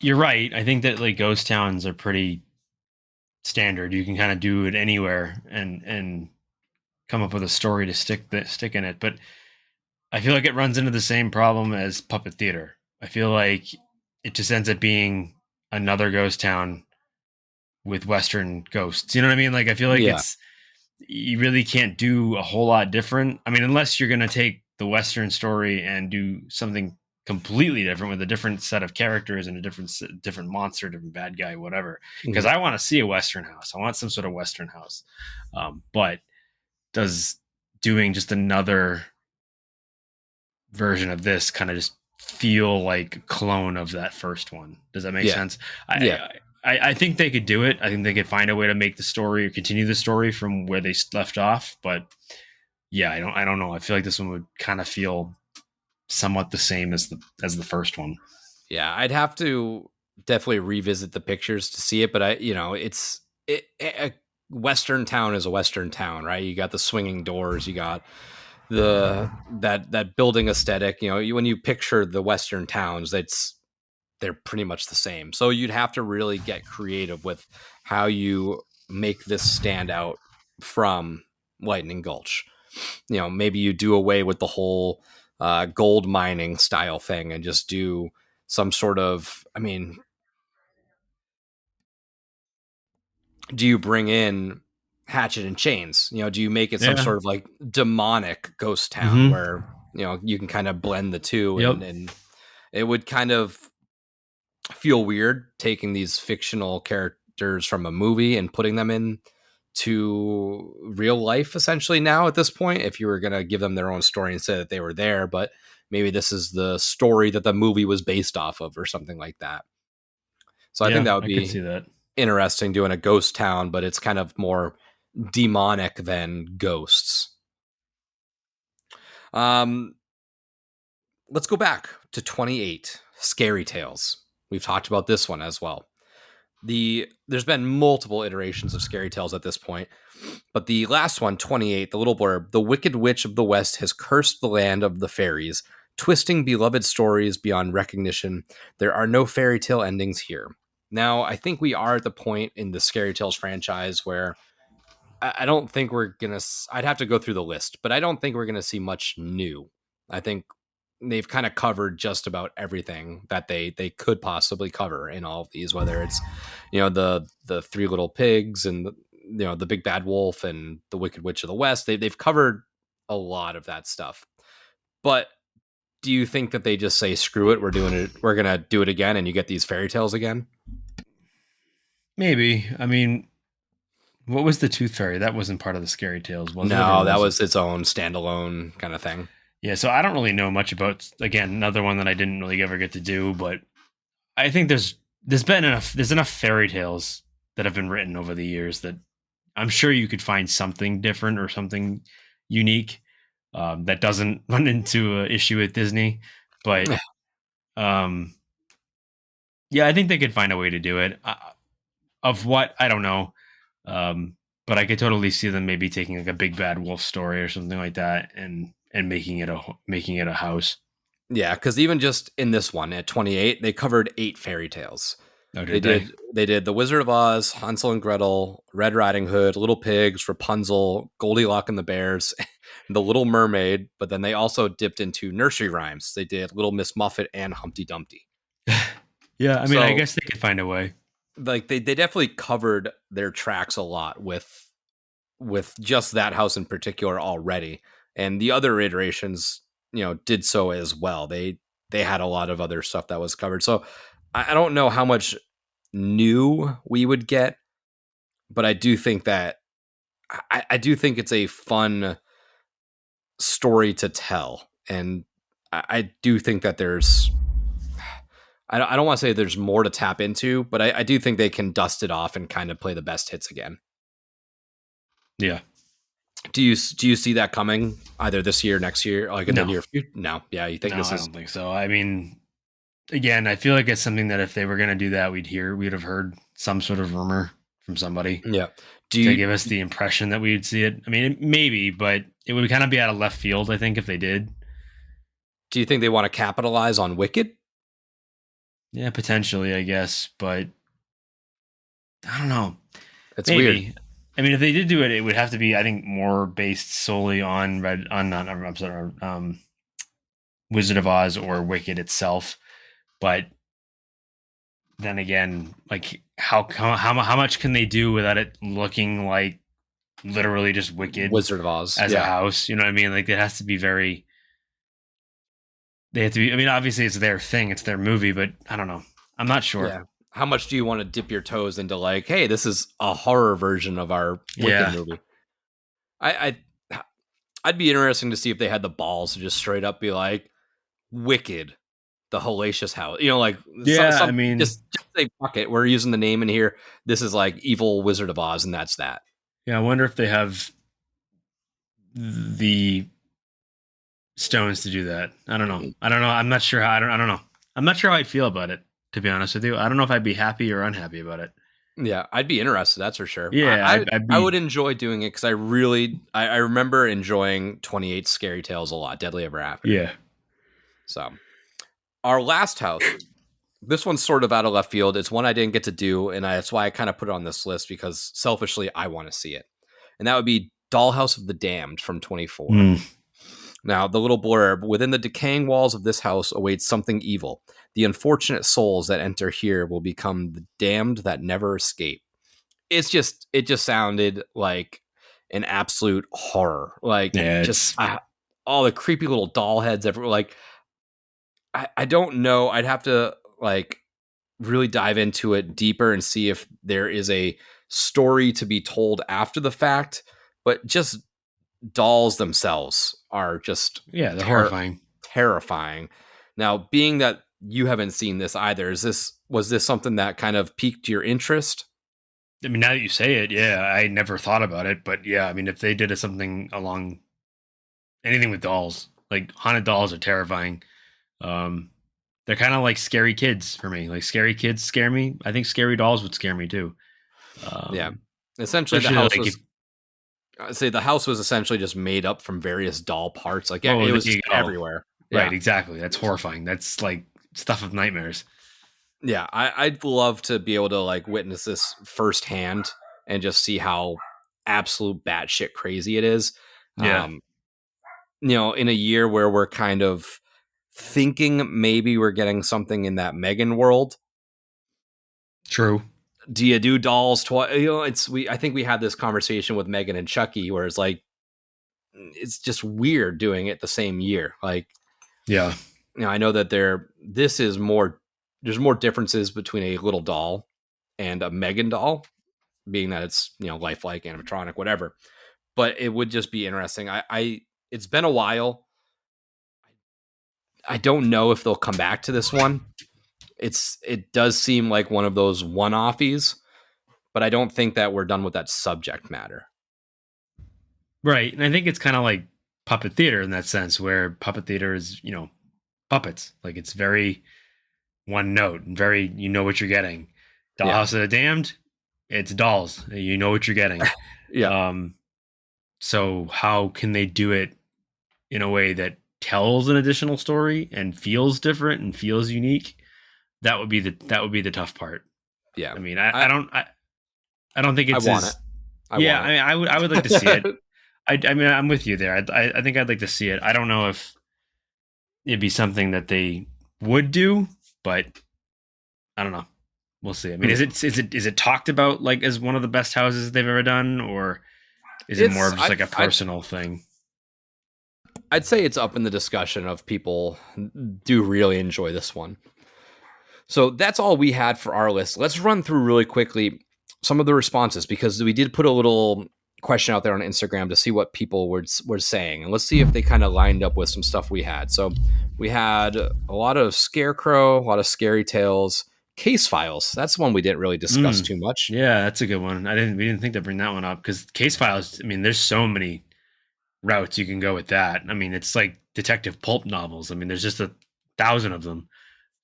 you're right. I think that like ghost towns are pretty standard. You can kind of do it anywhere and come up with a story to stick in it. But I feel like it runs into the same problem as puppet theater. I feel like it just ends up being another ghost town with Western ghosts. You know what I mean? Like I feel like you really can't do a whole lot different. I mean, unless you're going to take the Western story and do something completely different with a different set of characters and a different monster, different bad guy, whatever. Because I want to see a Western house. I want some sort of Western house. But does doing just another version of this kind of just feel like a clone of that first one? Does that make sense? I think they could do it. I think they could find a way to make the story or continue the story from where they left off. But yeah, I don't know. I feel like this one would kind of feel somewhat the same as the first one. Yeah, I'd have to definitely revisit the pictures to see it, but a Western town is a Western town, right? You got the swinging doors, you got that building aesthetic. When you picture the Western towns, they're pretty much the same. So you'd have to really get creative with how you make this stand out from Lightning Gulch. Maybe you do away with the whole gold mining style thing and just do some sort of, do you bring in Hatchet and Chains? Do you make it some sort of like demonic ghost town where, you can kind of blend the two and it would kind of feel weird taking these fictional characters from a movie and putting them in to real life essentially now at this point, if you were going to give them their own story and say that they were there, but maybe this is the story that the movie was based off of or something like that. So I think Yeah, that would I could see be that. interesting, doing a ghost town, but it's kind of more demonic than ghosts. um let's go back to 28, Scary Tales. We've talked about this one as well. There's been multiple iterations of Scary Tales at this point, but the last one, 28, the little blurb: the Wicked Witch of the West has cursed the land of the fairies, twisting beloved stories beyond recognition. There are no fairy tale endings here. Now, I think we are at the point in the Scary Tales franchise where I don't think we're gonna. I'd have to go through the list, but I don't think we're gonna see much new. I think they've kind of covered just about everything that they could possibly cover in all of these. Whether it's the three little pigs and the big bad wolf and the Wicked Witch of the West. They've covered a lot of that stuff. But do you think that they just say screw it? We're doing it. We're gonna do it again, and you get these fairy tales again? Maybe. I mean, what was the Tooth Fairy? That wasn't part of the Scary Tales, was it? Or No, that was it? was its own standalone kind of thing. Yeah, so I don't really know much about, again, another one that I didn't really ever get to do, but I think there's enough fairy tales that have been written over the years that I'm sure you could find something different or something unique that doesn't run into an issue with Disney. But um, yeah, I think they could find a way to do it. Of what, I don't know. But I could totally see them maybe taking like a big bad wolf story or something like that and making it a house. Yeah, because even just in this one at 28, they covered 8 fairy tales. Oh, They did they? did The Wizard of Oz, Hansel and Gretel, Red Riding Hood, Little Pigs, Rapunzel, Goldilocks and the Bears, The Little Mermaid, but then they also dipped into nursery rhymes. They did Little Miss Muffet and Humpty Dumpty. Yeah, I mean, I So guess they could find a way. like they definitely covered their tracks a lot with just that house in particular already. And the other iterations, did so as well. They had a lot of other stuff that was covered. So I don't know how much new we would get, but I do think that I do think it's a fun story to tell. And I do think that there's I don't want to say there's more to tap into, but I do think they can dust it off and kind of play the best hits again. Yeah. Do you see that coming either this year, next year, like in the No. near future? No. Yeah, you think No, this I is? don't think so. I mean, again, I feel like it's something that if they were going to do that, we'd have heard some sort of rumor from somebody Yeah. Do to you give us the impression that we'd see it. I mean, maybe, but it would kind of be out of left field, I think, if they did. do you think they want to capitalize on Wicked? Yeah, potentially, I guess, but I don't know. It's Maybe. weird. I mean, if they did do it, it would have to be, I think, more based solely on I'm sorry, Wizard of Oz or Wicked itself. But then again, like how much can they do without it looking like literally just Wicked Wizard of Oz. as a Yeah. house? You know what I mean? Like it has to be very. They have to be. I mean, obviously it's their thing, it's their movie, but I don't know. I'm not sure. Yeah. How much do you want to dip your toes into like, hey, this is a horror version of our Wicked Yeah. movie? I'd be interesting to see if they had the balls to just straight up be like, Wicked, the hellacious house. Like Yeah, I some mean, just say fuck it. We're using the name in here. This is like evil Wizard of Oz, and that's that. yeah. I wonder if they have the stones to do that. I don't know. I don't know. I'm not sure. I don't know. I'm not sure how I'd feel about it. To be honest with you, I don't know if I'd be happy or unhappy about it. Yeah, I'd be interested. That's for sure. Yeah, I'd I be. would enjoy doing it because I remember enjoying 28 Scary Tales a lot. Deadly Ever After. Yeah. So our last house, this one's sort of out of left field. It's one I didn't get to do, and that's why I kind of put it on this list because selfishly I want to see it, and that would be Dollhouse of the Damned from 24. Now, the little blurb: within the decaying walls of this house awaits something evil. The unfortunate souls that enter here will become the damned that never escape. It just sounded like an absolute horror. Like Yeah, just all the creepy little doll heads everywhere. Like I don't know. I'd have to like really dive into it deeper and see if there is a story to be told after the fact. But just dolls themselves are just Yeah, they're horrifying. terrifying. Now, being that you haven't seen this either, was this something that kind of piqued your interest? I mean, now that you say it, yeah, I never thought about it, but yeah, I mean, if they did something along anything with dolls, like haunted dolls are terrifying. Um, they're kind of like scary kids for me. Like scary kids scare me. I think scary dolls would scare me too. Yeah. Essentially, Especially like if the house was essentially just made up from various doll parts. Like oh, it there was you just go. everywhere. Right, Yeah. exactly. That's horrifying. That's like stuff of nightmares. Yeah. I'd love to be able to like witness this firsthand and just see how absolute batshit crazy it is. Yeah, In a year where we're kind of thinking maybe we're getting something in that Megan world. true. Do you do dolls twice? I think we had this conversation with Megan and Chucky where it's like, it's just weird doing it the same year. Like, Yeah, I know that there's more differences between a little doll and a Megan doll, being that it's, lifelike, animatronic, whatever. But it would just be interesting. It's been a while. I don't know if they'll come back to this one. It does seem like one of those one-offies, but I don't think that we're done with that subject matter. right. And I think it's kind of like puppet theater in that sense, where puppet theater is, puppets. Like it's very one note and very, you know what you're getting. Yeah. Dollhouse of the Damned, it's dolls. You know what you're getting. Yeah. So how can they do it in a way that tells an additional story and feels different and feels unique? That would be the tough part. Yeah. I mean, I don't think it's I want it. I mean, I would like to see it. I mean, I'm with you there. I think I'd like to see it. I don't know if it'd be something that they would do, but I don't know. We'll see. I mean, is it talked about like as one of the best houses they've ever done, or is it more of just like a personal thing? I'd say it's up in the discussion of people do really enjoy this one. So that's all we had for our list. Let's run through really quickly some of the responses, because we did put a little question out there on Instagram to see what people were saying. And let's see if they kind of lined up with some stuff we had. So we had a lot of Scarecrow, a lot of Scary Tales, Case Files. That's one we didn't really discuss too much. Yeah, that's a good one. We didn't think to bring that one up because Case Files, I mean, there's so many routes you can go with that. I mean, it's like detective pulp novels. I mean, there's just 1,000 of them.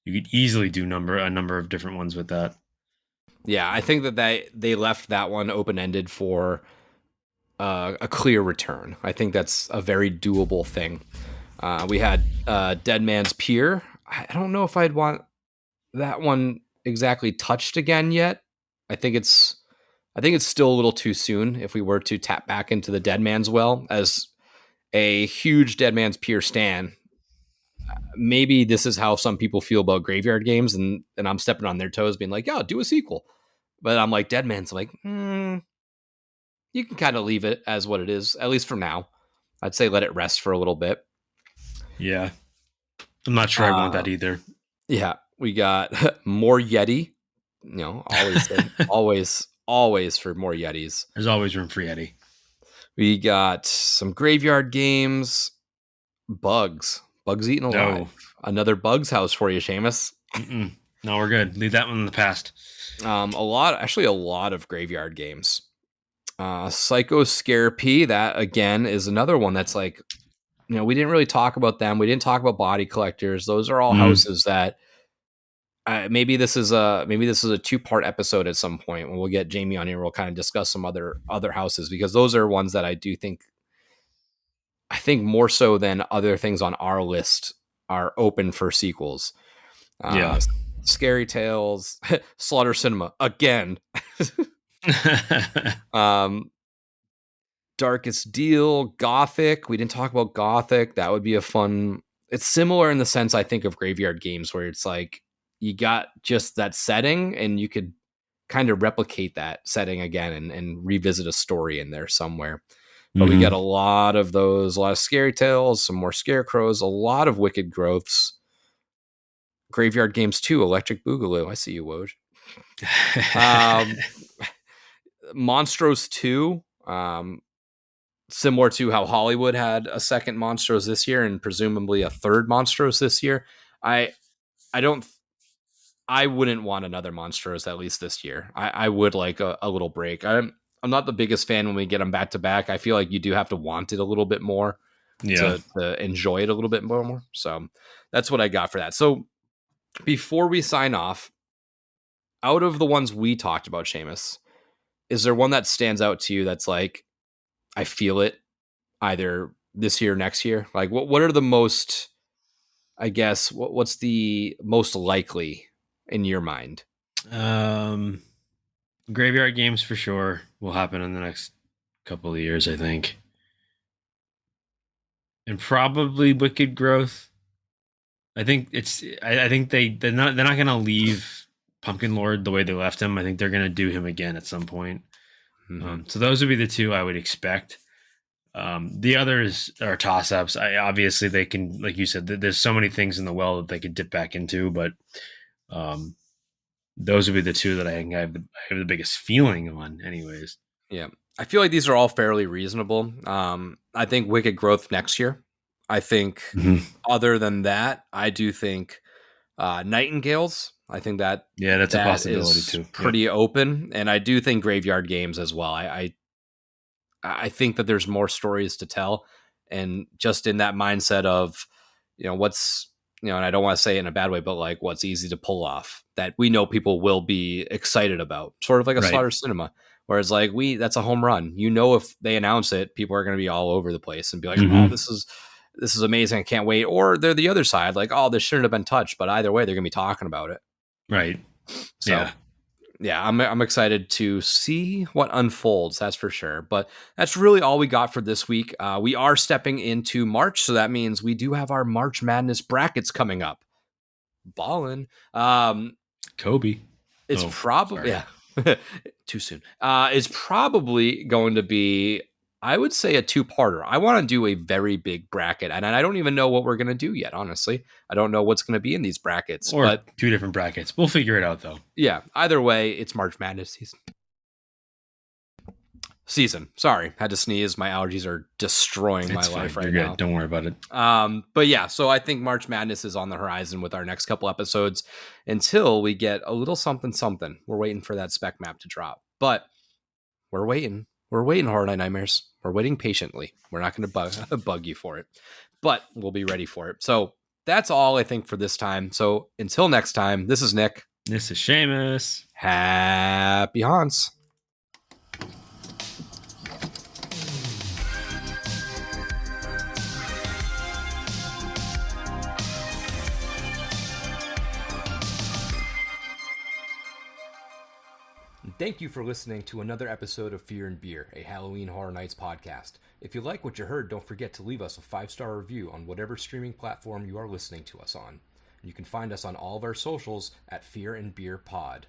You could easily do a number of different ones with that. Yeah, I think that they left that one open-ended for a clear return. I think that's a very doable thing. We had Dead Man's Pier. I don't know if I'd want that one exactly touched again yet. I think it's still a little too soon if we were to tap back into the Dead Man's Well. As a huge Dead Man's Pier stan, maybe this is how some people feel about graveyard games, and I'm stepping on their toes being like, yeah, do a sequel. But I'm like, Dead Man's like, you can kind of leave it as what it is, at least for now. I'd say let it rest for a little bit. Yeah. I'm not sure I want that either. Yeah. We got more Yeti. Always for more Yetis. There's always room for Yeti. We got some graveyard games. Bugs Eaten Alive. No. Another Bugs house for you, Seamus. No, we're good. Leave that one in the past. A lot of graveyard games. Psycho Scare P, that again is another one that's like, we didn't really talk about them. We didn't talk about Body Collectors. Those are all houses that maybe this is a 2-part episode at some point when we'll get Jamie on here. We'll kind of discuss some other houses, because those are ones that I think more so than other things on our list are open for sequels. Yeah. Scary Tales, Slaughter Cinema again. Darkest Deal, Gothic. We didn't talk about Gothic. That would be a fun. It's similar in the sense, I think, of graveyard games, where it's like you got just that setting and you could kind of replicate that setting again and revisit a story in there somewhere. But we got a lot of those, a lot of Scary Tales, some more Scarecrows, a lot of Wicked Growths. Graveyard Games 2, Electric Boogaloo. I see you, Woj. Um, Monstros 2, similar to how Hollywood had a second Monstros this year and presumably a third Monstros this year. I don't. I wouldn't want another Monstros at least this year. I would like a little break. I'm not the biggest fan when we get them back to back. I feel like you do have to want it a little bit more Yeah. to enjoy it a little bit more. So that's what I got for that. So before we sign off, out of the ones we talked about, Seamus, is there one that stands out to you that's like, I feel it either this year or next year? Like what are the most, I guess, what's the most likely in your mind? Graveyard Games for sure will happen in the next couple of years, I think. And probably Wicked Growth. I think I think they're not going to leave Pumpkin Lord the way they left him. I think they're going to do him again at some point. Mm-hmm. So those would be the two I would expect. The others are toss-ups. Obviously they can, like you said, there's so many things in the well that they could dip back into, but those would be the two that I think I have the biggest feeling on anyways. Yeah. I feel like these are all fairly reasonable. I think Wicked Growth next year. I think other than that, I do think Nightingales. I think that's a possibility too. Pretty open. And I do think Graveyard Games as well. I think that there's more stories to tell. And just in that mindset of, what's, and I don't want to say it in a bad way, but like what's easy to pull off that we know people will be excited about, sort of like a Slaughter Cinema. Whereas like that's a home run. If they announce it, people are going to be all over the place and be like, oh, this is amazing. I can't wait. Or they're the other side, like, oh, this shouldn't have been touched. But either way, they're going to be talking about it. Right. So, yeah, I'm excited to see what unfolds. That's for sure. But that's really all we got for this week. We are stepping into March. So that means we do have our March Madness brackets coming up. Ballin'. Kobe. It's probably, too soon. It's probably going to be, I would say, a two-parter. I want to do a very big bracket, and I don't even know what we're going to do yet, honestly. I don't know what's going to be in these brackets. Or two different brackets. We'll figure it out, though. Yeah, either way, it's March Madness season. Sorry, had to sneeze. My allergies are destroying my life right now. Don't worry about it. But yeah, so I think March Madness is on the horizon with our next couple episodes until we get a little something. We're waiting for that spec map to drop, but we're waiting. We're waiting, Horror Night Nightmares. We're waiting patiently. We're not going to bug you for it, but we'll be ready for it. So that's all I think for this time. So until next time, this is Nick. This is Seamus. Happy haunts. Thank you for listening to another episode of Fear and Beer, a Halloween Horror Nights podcast. If you like what you heard, don't forget to leave us a 5-star review on whatever streaming platform you are listening to us on. You can find us on all of our socials at Fear and Beer Pod.